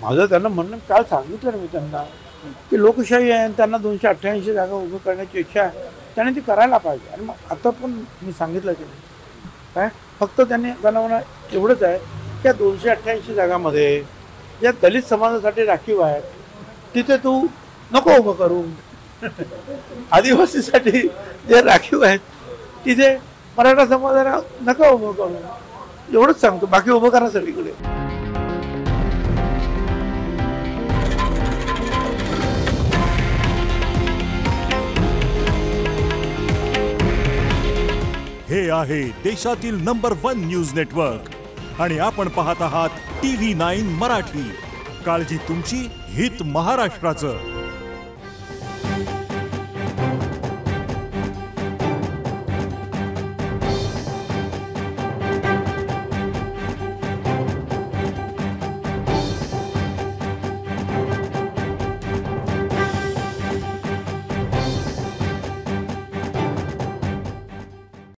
माझं त्यांना म्हणणं काल सांगितलं ना मी त्यांना की लोकशाही आहे आणि त्यांना 288 जागा उभं करण्याची इच्छा आहे, त्याने ती करायला पाहिजे. आणि मग आता पण मी सांगितलं की काय फक्त त्यांना म्हणा एवढंच आहे की या 288 जागामध्ये ज्या दलित समाजासाठी राखीव आहेत तिथे तू नको उभं करू. आदिवासीसाठी जे राखीव आहेत तिथे मराठा समाजाला नका उभं करू. एवढंच सांगतो, बाकी उभं करा सगळीकडे. हे आहे देशातील नंबर 1 न्यूज नेटवर्क आणि आपण पाहत आहात TV9 मराठी. काळजी तुमची, हित महाराष्ट्राचं.